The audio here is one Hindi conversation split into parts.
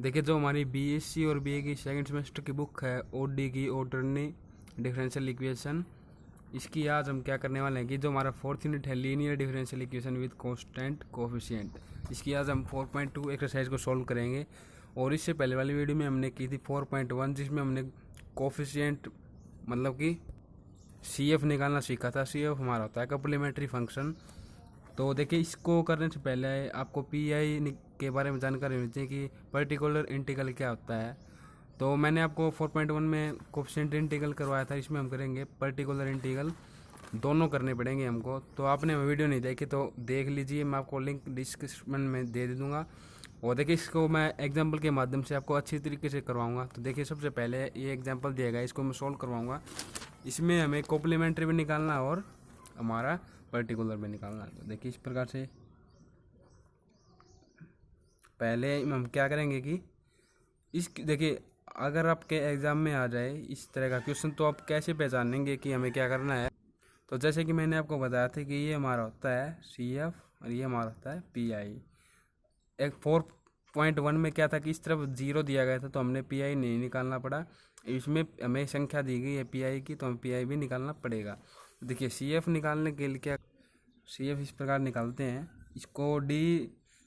देखिए जो हमारी बीएससी और बीए की सेकंड सेमेस्टर की बुक है ओडी की ऑर्डिनरी डिफरेंशियल इक्वेशन, इसकी आज हम क्या करने वाले हैं कि जो हमारा फोर्थ यूनिट है linear differential equation with constant coefficient, इसकी आज हम 4.2 एक्सरसाइज को सॉल्व करेंगे। और इससे पहले वाली वीडियो में हमने की थी 4.1 जिसमें हमने कोफिशिएंट मतलब कि CF निकालना सीखा था। CF हमारा होता है कम्प्लीमेंट्री फंक्शन। तो देखिए इसको करने से पहले आपको PI के बारे में जानकारी होनी चाहिए कि पर्टिकुलर इंटीग्रल क्या होता है। तो मैंने आपको 4.1 में कोफिशिएंट इंटीग्रल करवाया था, इसमें हम करेंगे पर्टिकुलर इंटीग्रल। दोनों करने पड़ेंगे हमको। तो आपने वीडियो नहीं देखी तो देख लीजिए, मैं आपको लिंक डिस्क्रिप्शन में दे दूँगा। और देखिए इसको मैं एग्जाम्पल के माध्यम से आपको अच्छी तरीके से करवाऊँगा। तो देखिए सबसे पहले ये एग्जाम्पल दिया गया, इसको मैं सॉल्व करवाऊँगा। इसमें हमें कॉम्प्लीमेंट्री भी निकालना है और हमारा पर्टिकुलर भी निकालना है। तो देखिए इस प्रकार से पहले हम क्या करेंगे कि इस देखिए अगर आपके एग्ज़ाम में आ जाए इस तरह का क्वेश्चन तो आप कैसे पहचानेंगे कि हमें क्या करना है। तो जैसे कि मैंने आपको बताया था कि ये हमारा होता है CF और ये हमारा होता है PI। एक 4.1 में क्या था कि इस तरफ 0 दिया गया था तो हमने PI नहीं निकालना पड़ा। इसमें हमें संख्या दी गई है PI की तो हमें PI भी निकालना पड़ेगा। देखिए CF निकालने के लिए क्या CF इस प्रकार निकालते हैं, इसको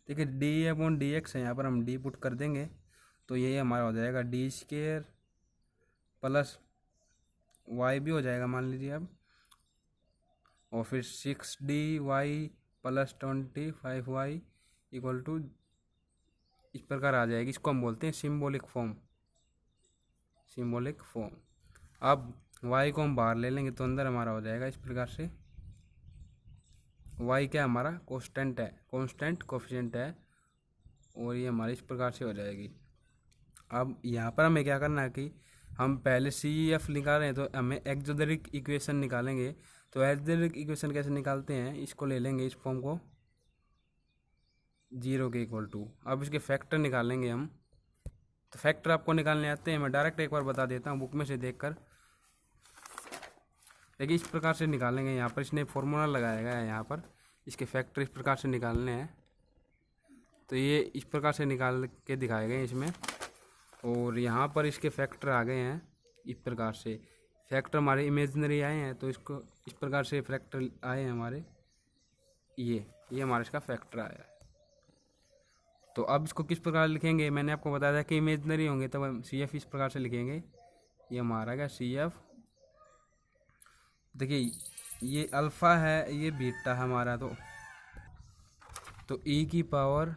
देखिए D/dx है, यहाँ पर हम D पुट कर देंगे तो ये हमारा हो जाएगा D² प्लस y भी हो जाएगा मान लीजिए अब, और फिर 6DY plus 25y equal to इस प्रकार आ जाएगी। इसको हम बोलते हैं सिंबॉलिक फॉर्म। अब y को हम बाहर ले लेंगे तो अंदर हमारा हो जाएगा इस प्रकार से। y क्या हमारा कांस्टेंट कोफिशिएंट है और ये हमारी इस प्रकार से हो जाएगी। अब यहाँ पर हमें क्या करना है कि हम पहले CF निकाल रहे हैं तो हमें एक्सोथेरिक इक्वेशन निकालेंगे। तो एक्सोथेरिक इक्वेशन कैसे निकालते हैं, इसको ले लेंगे इस फॉर्म को 0 के इक्वल टू। अब इसके फैक्टर निकालेंगे हम। तो फैक्टर आपको निकालने आते हैं, मैं डायरेक्ट एक बार बता देता हूँ बुक में से देखकर। देखिए इस प्रकार से निकालेंगे, यहाँ पर इसने फॉर्मूला लगाया गया है, यहाँ पर इसके फैक्टर इस प्रकार से निकालने हैं। तो ये इस प्रकार से निकाल के दिखाए गए इसमें, और यहाँ पर इसके फैक्टर आ गए हैं इस प्रकार से। फैक्टर हमारे इमेजिनरी आए हैं तो इसको इस प्रकार से फैक्टर आए हैं हमारे, ये हमारा इसका फैक्टर आया है। तो अब इसको किस प्रकार लिखेंगे, मैंने आपको बताया था कि इमेजिनरी होंगे तो हम CF इस प्रकार से लिखेंगे। ये हमारा क्या CF, देखिए ये अल्फ़ा है ये बीटा है हमारा, तो e की पावर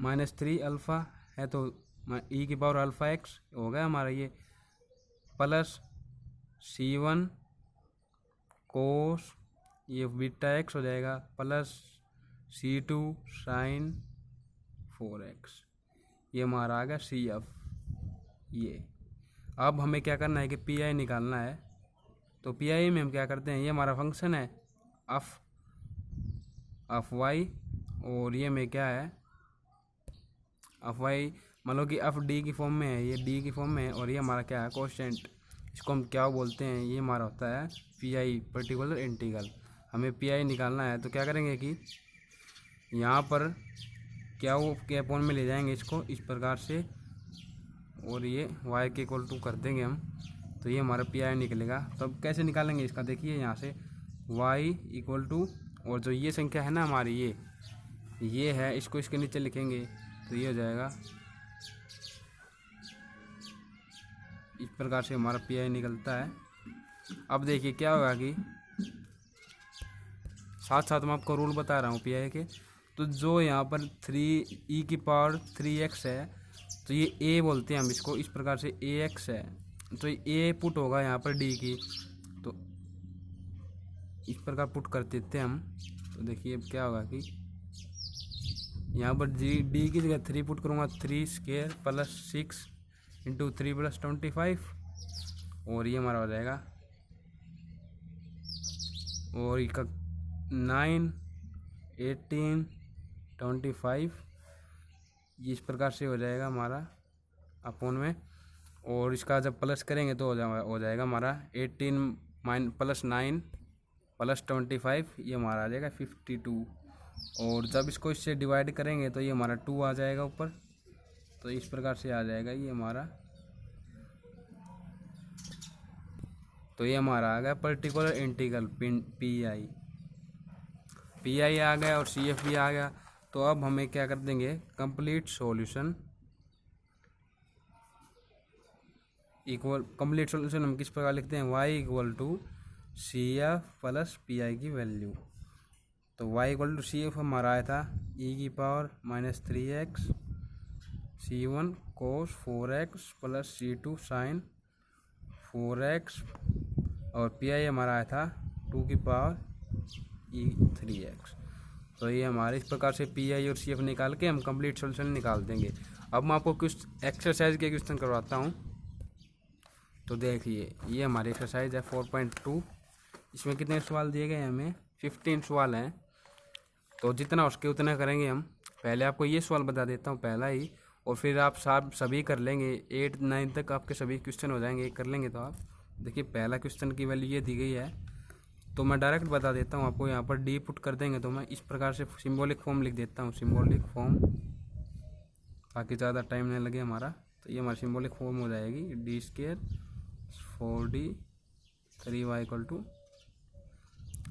-3 अल्फ़ा है तो e की पावर अल्फ़ा x हो गया हमारा ये, प्लस C1 कोस ये बीटा x हो जाएगा, प्लस C2 साइन 4x, ये हमारा आ गया CF। ये अब हमें क्या करना है कि PI निकालना है। तो PI में हम क्या करते हैं, ये हमारा फंक्शन है ऑफ y, और ये में क्या है ऑफ y, मान लो कि ऑफ D की फॉर्म में है, ये D की फॉर्म में है, और ये हमारा क्या है कोशेंट, इसको हम क्या बोलते हैं, ये हमारा होता है PI पर्टिकुलर इंटीग्रल। हमें PI निकालना है तो क्या करेंगे कि यहाँ पर क्या वो के अपॉन में ले जाएंगे इसको इस प्रकार से, और ये y के इक्वल टू कर देंगे हम, तो ये हमारा PI निकलेगा। तो अब कैसे निकालेंगे इसका, देखिए यहाँ से y इक्वल टू, और जो ये संख्या है ना हमारी ये है, इसको इसके नीचे लिखेंगे तो ये हो जाएगा इस प्रकार से हमारा PI निकलता है। अब देखिए क्या होगा कि साथ साथ मैं आपको रूल बता रहा हूँ PI के। तो जो यहाँ पर 3e की पावर 3x है तो ये a बोलते हैं हम इसको, इस प्रकार से ax है तो ये a पुट होगा यहाँ पर d की, तो इस प्रकार पुट कर देते हैं हम। तो देखिए अब क्या होगा कि यहाँ पर d की जगह 3 पुट करूँगा, 3² प्लस 6 इंटू 3 प्लस 25, और ये हमारा हो जाएगा, और इसका 9 18 25 इस प्रकार से हो जाएगा हमारा अपॉन में, और इसका जब प्लस करेंगे तो हो जाएगा हमारा 18 प्लस 9 प्लस 25, ये हमारा आ जाएगा 52, और जब इसको इससे डिवाइड करेंगे तो ये हमारा 2 आ जाएगा ऊपर। तो इस प्रकार से आ जाएगा ये हमारा। तो ये हमारा आ गया पर्टिकुलर इंटीग्रल पी आई आ गया और सी एफ भी आ गया। तो अब हमें क्या कर देंगे, कंप्लीट सॉल्यूशन हम किस प्रकार लिखते हैं, y equal to C F plus P I की वैल्यू। तो y equal to C F हमारा आया था e⁻³ c1 cos 4x plus c2 sin 4x और पी आई हमारा आया था 2⁻e3x। तो ये हमारे इस प्रकार से पी आई और सी एफ निकाल के हम कंप्लीट सॉल्यूशन निकाल देंगे। अब मैं आपको कुछ एक्सरसाइज के क्वेश्चन करवाता हूँ। तो देखिए ये हमारी एक्सरसाइज है 4.2। इसमें कितने सवाल दिए गए हैं, हमें 15 सवाल हैं। तो जितना उसके उतना करेंगे हम। पहले आपको ये सवाल बता देता हूँ पहला ही, और फिर आप सभी कर लेंगे 8 9 तक आपके सभी क्वेश्चन हो जाएंगे, कर लेंगे। तो आप देखिए पहला क्वेश्चन की वैल्यू ये दी गई है, तो मैं डायरेक्ट बता देता हूँ आपको। यहाँ पर डी पुट कर देंगे तो मैं इस प्रकार से सिंबॉलिक फॉर्म लिख देता हूँ, सिंबॉलिक फॉर्म, ताकि ज़्यादा टाइम नहीं लगे हमारा। तो ये हमारी सिंबॉलिक फॉर्म हो जाएगी d² 4d 3y equal to,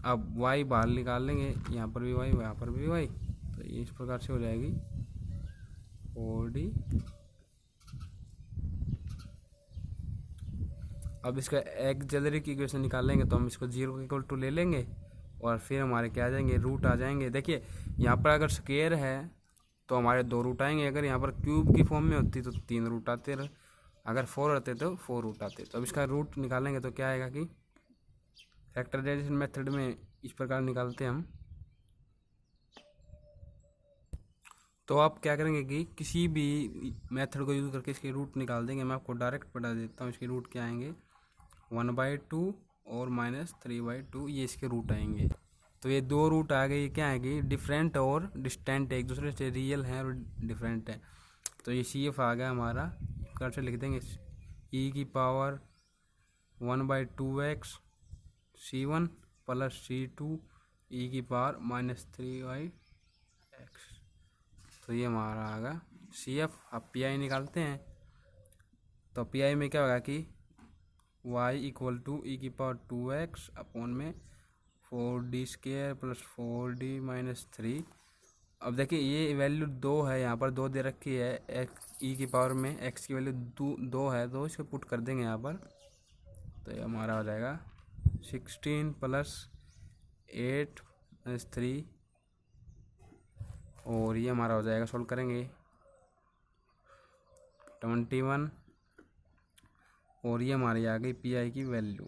अब y बाहर निकाल लेंगे, यहाँ पर भी y यहाँ पर भी y। तो ये इस प्रकार से हो जाएगी 4d। अब इसका एक्सिलरी की इक्वेशन निकालेंगे तो हम इसको 0 के इक्वल टू ले लेंगे और फिर हमारे क्या आ जाएंगे, रूट आ जाएंगे। देखिए यहाँ पर अगर स्क्वायर है तो हमारे 2 रूट आएंगे, अगर यहाँ पर क्यूब की फॉर्म में होती तो 3 रूट आते, अगर 4 रहते तो 4 रूट आते। तो अब इसका रूट निकालेंगे तो क्या आएगा कि फैक्टराइजेशन मेथड में इस प्रकार निकालते हैं हम। तो आप क्या करेंगे कि किसी भी मेथड को यूज़ करके इसके रूट निकाल देंगे। मैं आपको डायरेक्ट बता देता हूँ इसके रूट क्या आएंगे, 1/2 और -3/2, ये इसके रूट आएंगे। तो ये 2 रूट आ गए, ये क्या आएगी, डिफरेंट और डिस्टेंट, एक दूसरे से रियल हैं और डिफरेंट है। तो ये सी एफ आ गया हमारा, कर से लिख देंगे e⁻1/2x c1 plus c2 e⁻−3y(x). तो ये हमारा आ गया सी एफ। अब पी आई निकालते हैं। तो पी आई में क्या होगा कि y equal to e⁻2x upon में 4d² प्लस 4d-3। अब देखिए ये वैल्यू 2 है, यहाँ पर 2 दे रखी है, e की पावर में x की वैल्यू 2 है, तो इसको पुट कर देंगे यहाँ पर। तो ये हमारा हो जाएगा 16 प्लस 8 - 3, और ये हमारा हो जाएगा, सोल्व करेंगे 21, और ये हमारी आ गई पी आई की वैल्यू।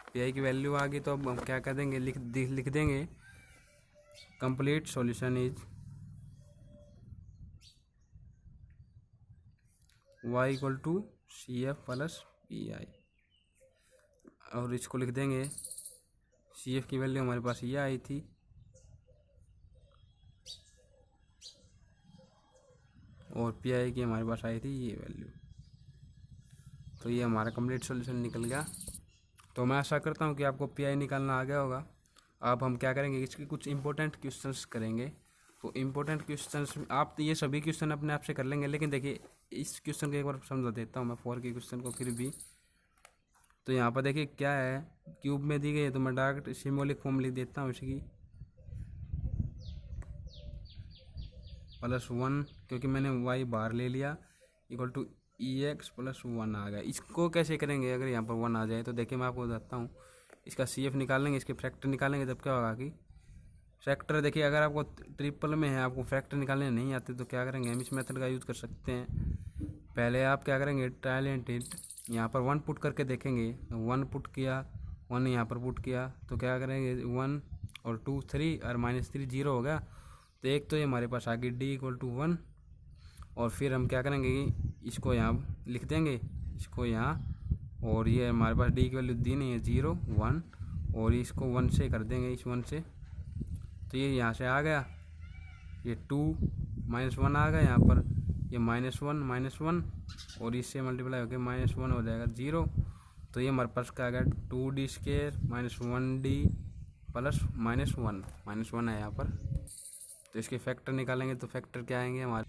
पी आई की वैल्यू आ गई तो अब हम क्या कर देंगे, लिख देंगे complete solution is y equal to C F plus P I, और इसको लिख देंगे सी एफ की वैल्यू हमारे पास ये आई थी, और पी आई की हमारे पास आई थी ये वैल्यू। तो ये हमारा कंप्लीट सॉल्यूशन निकल गया। तो मैं आशा करता हूँ कि आपको पी आई निकालना आ गया होगा। अब हम क्या करेंगे, इसके कुछ इंपॉर्टेंट क्वेश्चंस करेंगे। तो इंपॉर्टेंट क्वेश्चंस आप ये सभी क्वेश्चन अपने आप से कर लेंगे, लेकिन देखिए इस क्वेश्चन को एक बार समझा देता हूँ मैं 4 के क्वेश्चन को फिर भी। तो यहाँ पर देखिए क्या है, क्यूब में दी गई है, तो मैं डायरेक्ट सिंबॉलिक फॉर्म लिख देता हूँ इसकी, +1, क्योंकि मैंने y बाहर ले लिया, इक्वल टू ex प्लस 1 आ गया। इसको कैसे करेंगे, अगर यहाँ पर 1 आ जाए तो देखिए मैं आपको बताता हूँ। इसका सी एफ निकालेंगे, इसके फैक्टर निकालेंगे, तब क्या होगा कि फैक्टर, देखिए अगर आपको ट्रिपल में है, आपको फैक्टर निकालने नहीं आते, तो क्या करेंगे, हम इस मेथड का यूज़ कर सकते हैं। पहले आप क्या करेंगे, ट्रायल एंड टेस्ट, यहाँ पर 1 पुट करके देखेंगे। 1 पुट किया, 1 यहाँ पर पुट किया, तो क्या करेंगे 1 और 2 3 और -3 0 हो गया। तो एक तो ये हमारे पास आ गई d इक्वल टू 1, और फिर हम क्या करेंगे कि इसको यहाँ लिख देंगे, इसको यहाँ, और ये हमारे पास d की वैल्यू दी नहीं है 0 1, और इसको 1 से कर देंगे, इस 1 से। तो ये यहाँ से आ गया, ये 2 -1 आ गया, यहाँ पर ये -1 और इससे मल्टीप्लाई होकर -1 हो जाएगा 0। तो ये हमारे पास क्या आ गया, 2d² -1d प्लस -1 है यहाँ पर। तो इसके फैक्टर निकालेंगे तो फैक्टर क्या आएंगे हमारे,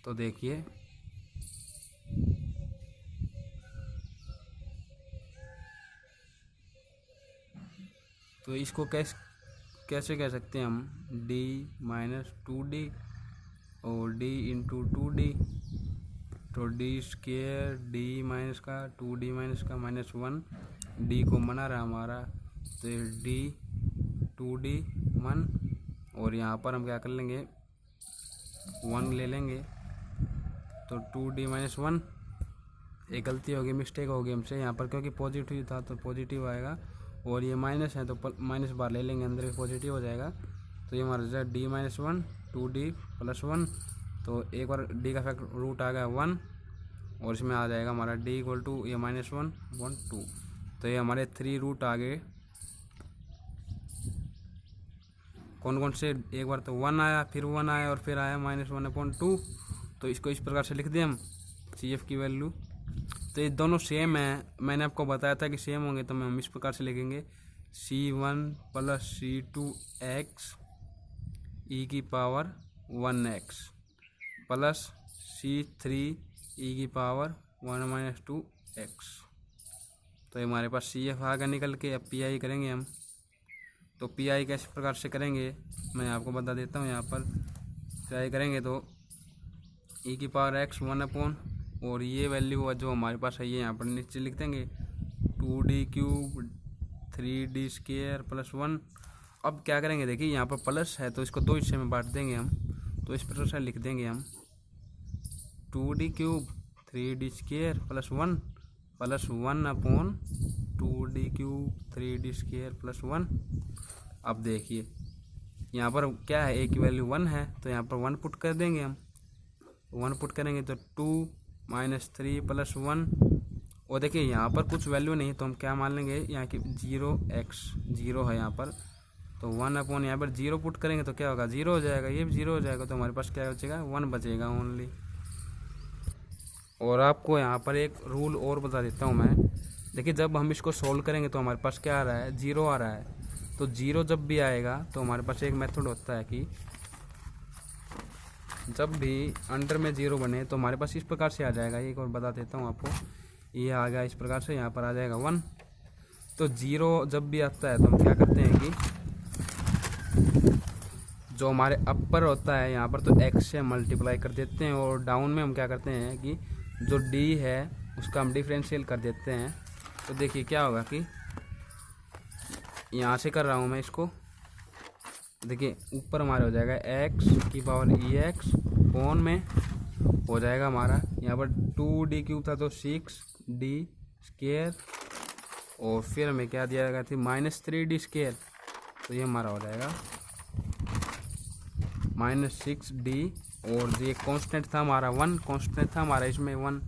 तो देखिए तो इसको कैसे कह सकते हैं हम, डी माइनस 2d और d इंटू 2d, तो डी स्केयर डी माइनस का 2d माइनस का -1, डी को मना रहा हमारा, तो डी 2d 1, और यहाँ पर हम क्या कर लेंगे 1 ले लेंगे, तो 2d माइनस 1, एक गलती होगी, मिस्टेक होगी हमसे यहाँ पर, क्योंकि पॉजिटिव था तो पॉजिटिव आएगा, और ये माइनस है तो माइनस बार ले लेंगे अंदर, पॉजिटिव हो जाएगा। तो ये हमारा जो है डी माइनस 1 2d प्लस 1, तो एक बार डी का फैक्टर रूट आ गया 1, और इसमें आ जाएगा हमारा डी इक्वल टू ये -1 1 2, तो ये हमारे 3 रूट आ गए। कौन कौन से, एक बार तो 1 आया, फिर 1 आया, और फिर आया -1/2, तो इसको इस प्रकार से लिख दें हम सी एफ की वैल्यू। तो ये दोनों सेम है, मैंने आपको बताया था कि सेम होंगे, तो हम इस प्रकार से लिखेंगे C1 + C2 x e की power 1x plus C3 e की पावर 1 - 2x। तो हमारे पास सी एफ आ गया निकल के। अब पी आई करेंगे हम, तो पी आई कैसे प्रकार से करेंगे मैं आपको बता देता हूँ। यहाँ पर पी आई करेंगे तो e की पावर x 1 और ये वैल्यू जो हमारे पास है ये यहाँ पर नीचे लिख देंगे 2d³ 3d² + 1। अब क्या करेंगे, देखिए यहाँ पर प्लस है तो इसको 2 हिस्से में बांट देंगे हम, तो इस प्रकार से लिख देंगे हम 2d³ 3d² + 1 + 1/2d³ 3d² + 1। अब देखिए यहाँ पर क्या है, a की वैल्यू 1 है तो यहाँ पर 1 पुट कर देंगे हम, 1 पुट करेंगे तो 2 - 3 + 1, और देखिए यहाँ पर कुछ वैल्यू नहीं तो हम क्या मान लेंगे यहाँ की 0x 0 है यहाँ पर, तो 1/, यहाँ पर 0 पुट करेंगे तो क्या होगा 0 हो जाएगा, ये भी 0 हो जाएगा, तो हमारे पास क्या बचेगा 1 बचेगा ओनली। और आपको यहाँ पर एक रूल और बता देता हूँ मैं, देखिए जब हम इसको सोल्व करेंगे तो हमारे पास क्या आ रहा है 0 आ रहा है, तो 0 जब भी आएगा तो हमारे पास एक मेथड होता है कि जब भी अंडर में 0 बने तो हमारे पास इस प्रकार से आ जाएगा। एक और बता देता हूँ आपको, ये आ गया इस प्रकार से, यहाँ पर आ जाएगा 1। तो 0 जब भी आता है तो हम क्या करते हैं कि जो हमारे अपर होता है यहाँ पर तो x से मल्टीप्लाई कर देते हैं, और डाउन में हम क्या करते हैं कि जो d है उसका हम डिफरेंशियल कर देते हैं। तो देखिए क्या होगा कि यहाँ से कर रहा हूँ मैं इसको, देखिए ऊपर हमारे हो जाएगा x की पावर ex, कोन में हो जाएगा हमारा यहाँ पर 2d³ था तो 6d², और फिर हमें क्या दिया गया थी -3d², तो ये हमारा हो जाएगा -6d, और ये कांस्टेंट था हमारा 1, कांस्टेंट था हमारा इसमें 1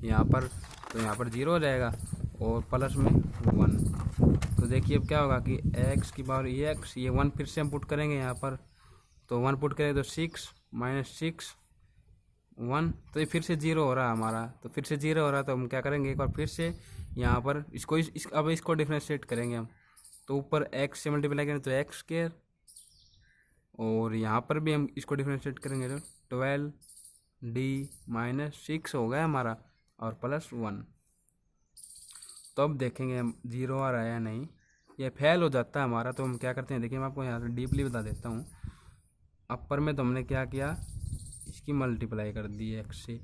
यहाँ पर, तो यहाँ पर 0 हो जाएगा और प्लस में 1। तो देखिए अब क्या होगा कि x की पावर ex, ये 1 फिर से हम पुट करेंगे यहाँ पर, तो 1 पुट करेंगे तो 6 - 6 1, तो ये फिर से 0 हो रहा है हमारा, तो फिर से 0 हो रहा है, तो हम क्या करेंगे एक बार फिर से यहाँ पर इसको अब इसको डिफरेंशिएट करेंगे हम, तो ऊपर x से मल्टीप्लाई करेंगे तो x², और यहाँ पर भी हम इसको डिफरेंशिएट करेंगे तो 12d - 6 हो गया हमारा, और +1। तो अब देखेंगे हम 0 आ रहा है या नहीं, ये फेल हो जाता है हमारा, तो हम क्या करते हैं, देखिए मैं आपको यहाँ से डीपली बता देता हूँ। अपर में तो हमने क्या किया, इसकी मल्टीप्लाई कर दी x से,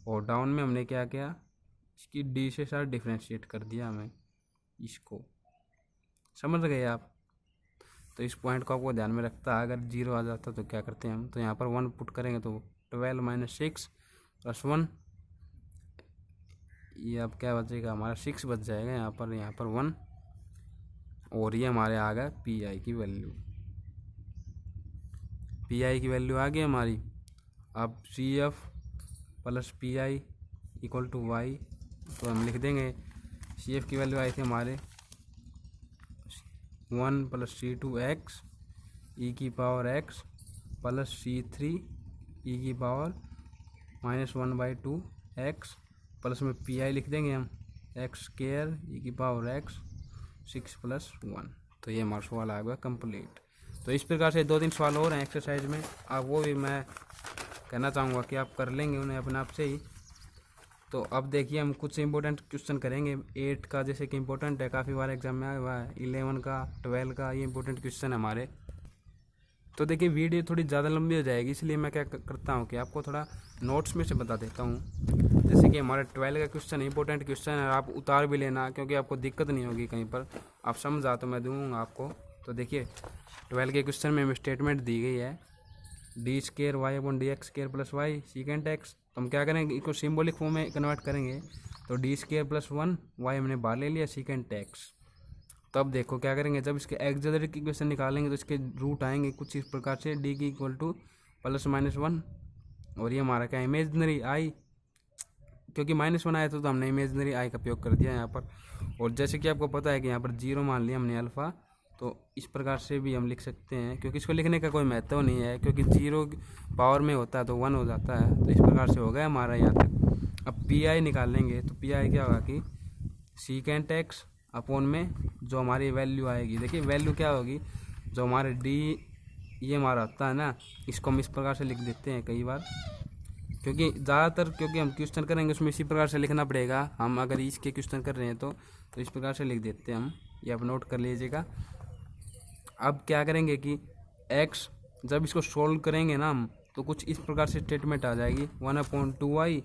और डाउन में हमने क्या किया, इसकी d से साथ डिफरेंशिएट कर दिया हमें इसको, समझ गए आप। तो इस पॉइंट को आपको ध्यान में रखता है, अगर 0 आ जाता तो क्या करते हैं हम, तो यहाँ पर 1 पुट करेंगे तो 12 - 6 + 1, ये अब क्या बचेगा हमारा 6 बच जाएगा यहाँ पर 1, और ये हमारे आ गया पी आई की वैल्यू, पी आई की वैल्यू आ गई हमारी। अब C F + P I = Y, तो हम लिख देंगे सी एफ की वैल्यू आई थी हमारे 1 + C2x e की पावर x + C3 e की पावर -1/2x, प्लस में पी आई लिख देंगे हम x² e की पावर x 6 + 1। तो ये हमारा सवाल आ गया कंप्लीट। तो इस प्रकार से 2-3 सवाल और हैं एक्सरसाइज में, आप वो भी मैं कहना चाहूँगा कि आप कर लेंगे उन्हें अपने आप से ही। तो अब देखिए हम कुछ इंपॉर्टेंट क्वेश्चन करेंगे 8 का, जैसे कि इंपॉर्टेंट है, काफ़ी बार एग्जाम में आया हुआ है, 11 का, 12 का, ये इंपॉर्टेंट क्वेश्चन है हमारे। तो देखिए वीडियो थोड़ी ज़्यादा लंबी हो जाएगी, इसलिए मैं क्या करता हूँ कि आपको थोड़ा नोट्स में से बता देता हूँ। जैसे कि हमारा 12 का क्वेश्चन इंपॉर्टेंट क्वेश्चन है, आप उतार भी लेना क्योंकि आपको दिक्कत नहीं होगी कहीं पर, आप समझा तो मैं दूँगा आपको। तो देखिए 12 के क्वेश्चन में स्टेटमेंट दी गई है D square Y upon D X square plus Y secant X. तो हम क्या करेंगे, इसको सिम्बॉलिक फॉर्म में कन्वर्ट करेंगे। तो डी स्केयर प्लस 1 वाई हमने बाहर ले लिया सीकेंट एक्स। तब देखो क्या करेंगे, जब इसके एक्सिलरी की इक्वेशन निकालेंगे तो इसके रूट आएंगे कुछ इस प्रकार से, डी की इक्वल टू +-1, और ये हमारा क्या इमेजनरी आई, क्योंकि -1 आया तो हमने इमेजनरी आई का उपयोग कर दिया यहाँ पर। और जैसे कि आपको पता है कि यहाँ पर 0 मान लिया हमने अल्फ़ा, तो इस प्रकार से भी हम लिख सकते हैं, क्योंकि इसको लिखने का कोई महत्व नहीं है, क्योंकि 0 पावर में होता है तो 1 हो जाता है। तो इस प्रकार से हो गया हमारा यहाँ तक। अब पी आई निकालेंगे, तो पी आई क्या होगा कि सीकेंट एक्स अपॉन में जो हमारी वैल्यू आएगी, देखिए वैल्यू क्या होगी, जो हमारे डी ये हमारा होता है ना, इसको हम इस प्रकार से लिख देते हैं कई बार, क्योंकि ज़्यादातर क्योंकि हम क्वेश्चन करेंगे उसमें इसी प्रकार से लिखना पड़ेगा। हम अगर इसके क्वेश्चन कर रहे हैं तो इस प्रकार से लिख देते हैं हम, ये आप नोट कर लीजिएगा। अब क्या करेंगे कि x जब इसको सोल्व करेंगे ना हम, तो कुछ इस प्रकार से स्टेटमेंट आ जाएगी 1/2y,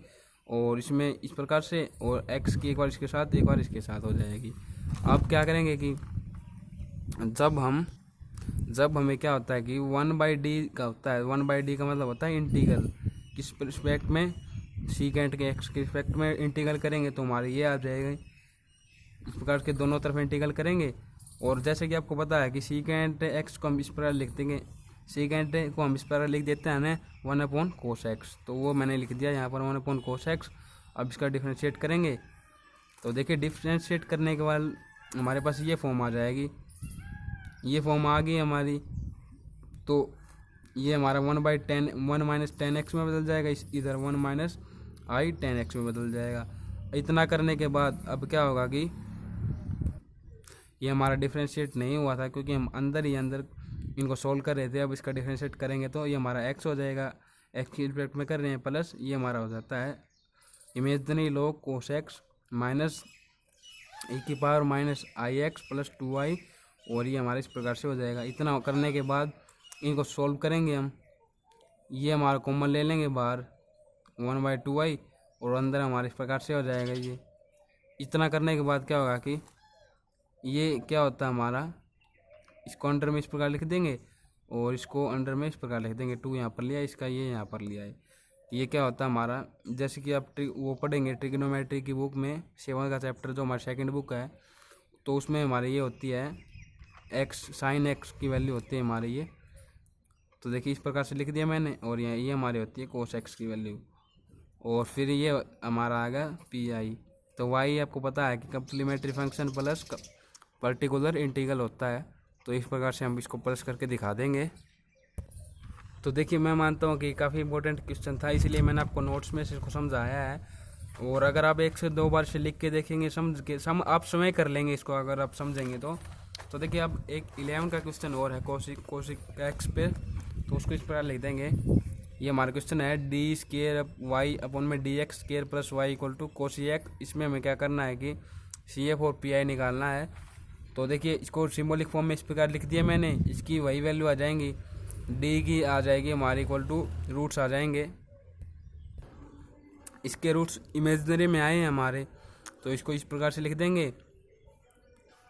और इसमें इस प्रकार से, और x की एक बार इसके साथ एक बार इसके साथ हो जाएगी। अब क्या करेंगे कि जब हमें क्या होता है कि 1/d का होता है, 1/d का मतलब होता है इंटीग्रल, किस रिस्पेक्ट में, सीकेंट के x के रिस्पेक्ट में इंटीग्रल करेंगे तो हमारे ये आ जाएगा। इस प्रकार के दोनों तरफ इंटीग्रल करेंगे, और जैसे कि आपको पता है कि सीकेंट एक्स को हम इस प्रकार लिख देंगे, सीकेंट को हम इस प्रकार लिख देते हैं 1/cos x, तो वो मैंने लिख दिया यहाँ पर 1/cos x। अब इसका डिफ्रेंशिएट करेंगे, तो देखिए डिफ्रेंशिएट करने के बाद हमारे पास ये फॉर्म आ जाएगी, ये फॉर्म आ गई हमारी। तो ये हमारा 1/10 1 - 10x में बदल जाएगा, इधर 1 - I 10x में बदल जाएगा। इतना करने के बाद अब क्या होगा कि ये हमारा डिफ्रेंशिएट नहीं हुआ था, क्योंकि हम अंदर ही अंदर इनको सोल्व कर रहे थे। अब इसका डिफ्रेंशिएट करेंगे तो ये हमारा x हो जाएगा, x की रिस्पेक्ट में कर रहे हैं, प्लस ये हमारा हो जाता है imaginary log cos x minus e⁻−ix + 2i, और ये हमारा इस प्रकार से हो जाएगा। इतना करने के बाद इनको सोल्व करेंगे हम, ये हमारा कॉमन ले लेंगे बाहर 1/2i, और अंदर हमारे इस प्रकार से हो जाएगा ये। इतना करने के बाद क्या होगा कि ये क्या होता है हमारा, इसको अंडर में इस प्रकार लिख देंगे, और इसको अंडर में इस प्रकार लिख देंगे, 2 यहाँ पर लिया, इसका ये यहाँ पर लिया है। ये क्या होता है हमारा, जैसे कि आप वो पढ़ेंगे ट्रिग्नोमेट्री की बुक में 7 का चैप्टर, जो हमारी सेकंड बुक है, तो उसमें हमारी ये होती है x sin x की वैल्यू होती है हमारी ये। तो देखिए इस प्रकार से लिख दिया मैंने, और ये हमारी होती है cos x की वैल्यू, और फिर ये हमारा आ गया पी आई। तो y आपको पता है कि complementary function plus particular integral होता है, तो इस प्रकार से हम इसको प्लस करके दिखा देंगे। तो देखिए मैं मानता हूँ कि काफ़ी इंपॉर्टेंट क्वेश्चन था, इसलिए मैंने आपको नोट्स में से इसको समझाया है, और अगर आप 1 से 2 बार से लिख के देखेंगे, समझ के आप समय कर लेंगे इसको, अगर आप समझेंगे तो देखिए अब एक 11 का क्वेश्चन और है कोसिक एक्स पे, तो उसको इस प्रकार लिख देंगे। ये हमारा क्वेश्चन है डी स्केयर वाई अपॉन में D X square plus Y equal to cosec. इसमें हमें क्या करना है कि सी एफ और पी आई निकालना है। तो देखिए इसको सिंबॉलिक फॉर्म में इस प्रकार लिख दिया मैंने, इसकी वही वैल्यू आ जाएंगी, डी की आ जाएगी हमारी इक्वल टू रूट्स आ जाएंगे, इसके रूट्स इमेजनरी में आए हैं हमारे, तो इसको इस प्रकार से लिख देंगे।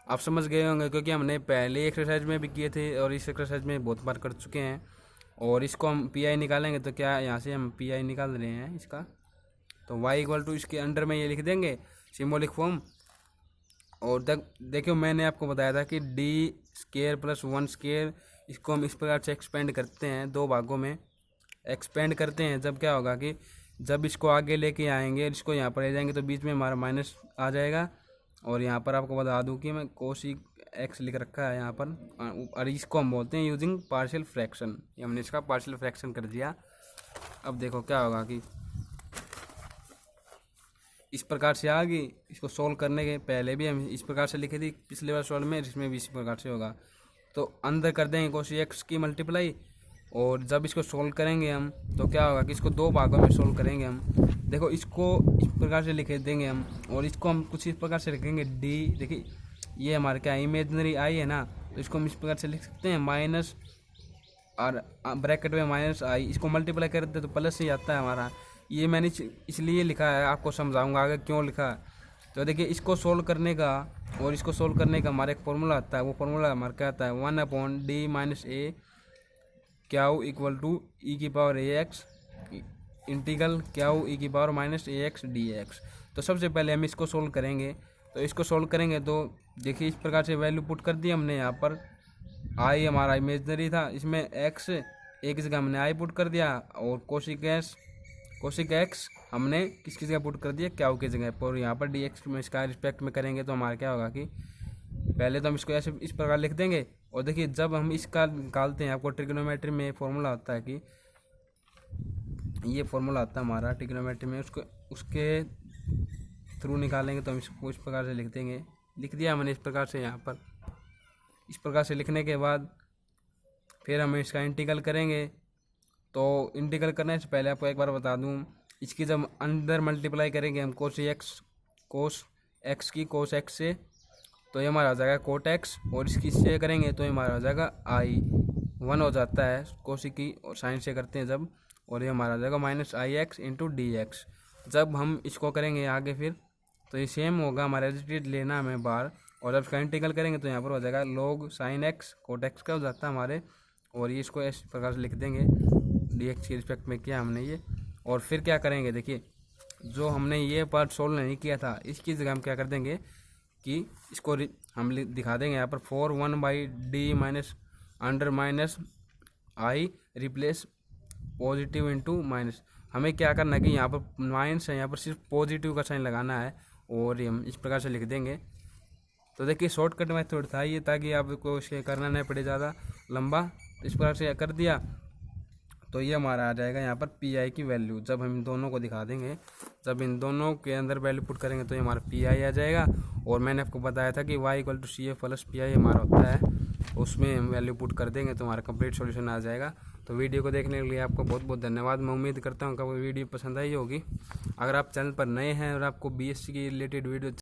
आप समझ गए होंगे क्योंकि हमने पहले एक्सरसाइज में भी किए थे और इस एक्सरसाइज में बहुत बार कर चुके हैं। और इसको हम पी आई निकालेंगे, तो क्या यहाँ से हम पी आई निकाल रहे हैं इसका, तो वाई इक्वल टू इसके अंडर में ये लिख देंगे सिंबॉलिक फॉर्म। और देखियो मैंने आपको बताया था कि डी स्केयर प्लस 1 स्केयर, इसको हम इस प्रकार से एक्सपेंड करते हैं, 2 भागों में एक्सपेंड करते हैं। जब क्या होगा कि जब इसको आगे लेके आएंगे, इसको यहाँ पर ले जाएंगे, तो बीच में हमारा माइनस आ जाएगा। और यहाँ पर आपको बता दूँ कि मैं कोसिक एक्स लिख रखा है यहाँ पर, और इसको हम बोलते हैं यूजिंग पार्शियल फ्रैक्शन, ये हमने इसका पार्शियल फ्रैक्शन कर दिया। अब देखो क्या होगा कि इस प्रकार से आ गई। इसको सोल्व करने के पहले भी हम इस प्रकार से लिखे थी पिछले बार सॉल्व में, इसमें भी इसी प्रकार से होगा। तो अंदर कर देंगे कोशी एक्स की मल्टीप्लाई, और जब इसको सोल्व करेंगे हम तो क्या होगा कि इसको दो भागों में सोल्व करेंगे हम। देखो इसको इस प्रकार से लिख देंगे हम, और इसको हम कुछ इस प्रकार से लिखेंगे डी। देखिए ये हमारे क्या इमेजनरी आई है ना, तो इसको हम इस प्रकार से लिख सकते हैं माइनस, और ब्रैकेट में माइनस आई, इसको मल्टीप्लाई करते हैं तो प्लस ही आता है हमारा। ये मैंने इसलिए लिखा है, आपको समझाऊंगा आगे क्यों लिखा है। तो देखिए इसको सोल्व करने का और इसको सोल्व करने का हमारा एक फॉर्मूला आता है, वो फॉर्मूला हमारा क्या आता है 1/d minus A q equal to E की power A X integral q E की power minus A X D X. तो सबसे पहले हम इसको सोल्व करेंगे, तो इसको सोल्व करेंगे तो देखिए इस प्रकार से वैल्यू पुट कर दी हमने। यहाँ पर आई हमारा इमेजनरी था, इसमें एक्स एक की जगह हमने आई पुट कर दिया, और कोशिक एक्स हमने किसकी जगह पुट कर दिया क्याऊ की जगह पर। यहाँ पर डी एक्स में इसका रिस्पेक्ट में करेंगे तो हमारा क्या होगा कि पहले तो हम इसको ऐसे इस प्रकार लिख देंगे, और देखिए जब हम इसका निकालते हैं, आपको ट्रिग्नोमेट्री में फॉर्मूला होता है कि ये फॉर्मूला आता है हमारा ट्रिग्नोमेट्री में, उसके थ्रू निकालेंगे तो हम इसको इस प्रकार से लिख देंगे। लिख दिया मैंने इस प्रकार से। यहाँ पर इस प्रकार से लिखने के बाद फिर हम इसका इंटीग्रल करेंगे। तो इंटीग्रल करने से पहले आपको एक बार बता दूं, इसकी जब अंदर मल्टीप्लाई करेंगे हम कोस एक्स की कोस एक्स से, तो ये हमारा हो जाएगा कोट एक्स, और इसकी से करेंगे तो ये हमारा हो जाएगा आई 1 हो जाता है कोसी की, और साइन से करते हैं जब, और ये हमारा हो जाएगा माइनस आई एक्स इंटू डी एक्स। जब हम इसको करेंगे आगे फिर तो ये सेम होगा, हमारा रिलेटेड लेना हमें बार, और जब इसका इंटीग्रल करेंगे तो यहाँ पर हो जाएगा log sine X cot X का हो जाता है हमारे, और ये इसको इस प्रकार से लिख देंगे डी एक्स के रिस्पेक्ट में किया हमने ये। और फिर क्या करेंगे, देखिए जो हमने ये पार्ट सोल्व नहीं किया था इसकी जगह हम क्या कर देंगे कि इसको हम दिखा देंगे यहाँ पर 4/1/d माइनस अंडर माइनस आई रिप्लेस पॉजिटिव इंटू माइनस। हमें क्या करना है कि यहाँ पर माइनस है, यहाँ पर सिर्फ पॉजिटिव का साइन लगाना है, और हम इस प्रकार से लिख देंगे। तो देखिए शॉर्टकट मेथड था ये, ताकि आपको इसे करना नहीं पड़े ज़्यादा लंबा। इस प्रकार से कर दिया तो ये हमारा आ जाएगा यहाँ पर पी आई की वैल्यू। जब हम इन दोनों को दिखा देंगे, जब इन दोनों के अंदर वैल्यू पुट करेंगे तो ये हमारा पी आई आ जाएगा। और मैंने आपको बताया था कि Y equal to C A plus P I हमारा होता है, उसमें हम वैल्यू पुट कर देंगे तो हमारा कंप्लीट सॉल्यूशन आ जाएगा। तो वीडियो को देखने के लिए आपको बहुत बहुत धन्यवाद। मैं उम्मीद करता हूँ कि वो वीडियो पसंद आई होगी। अगर आप चैनल पर नए हैं और आपको BSc की रिलेटेड वीडियो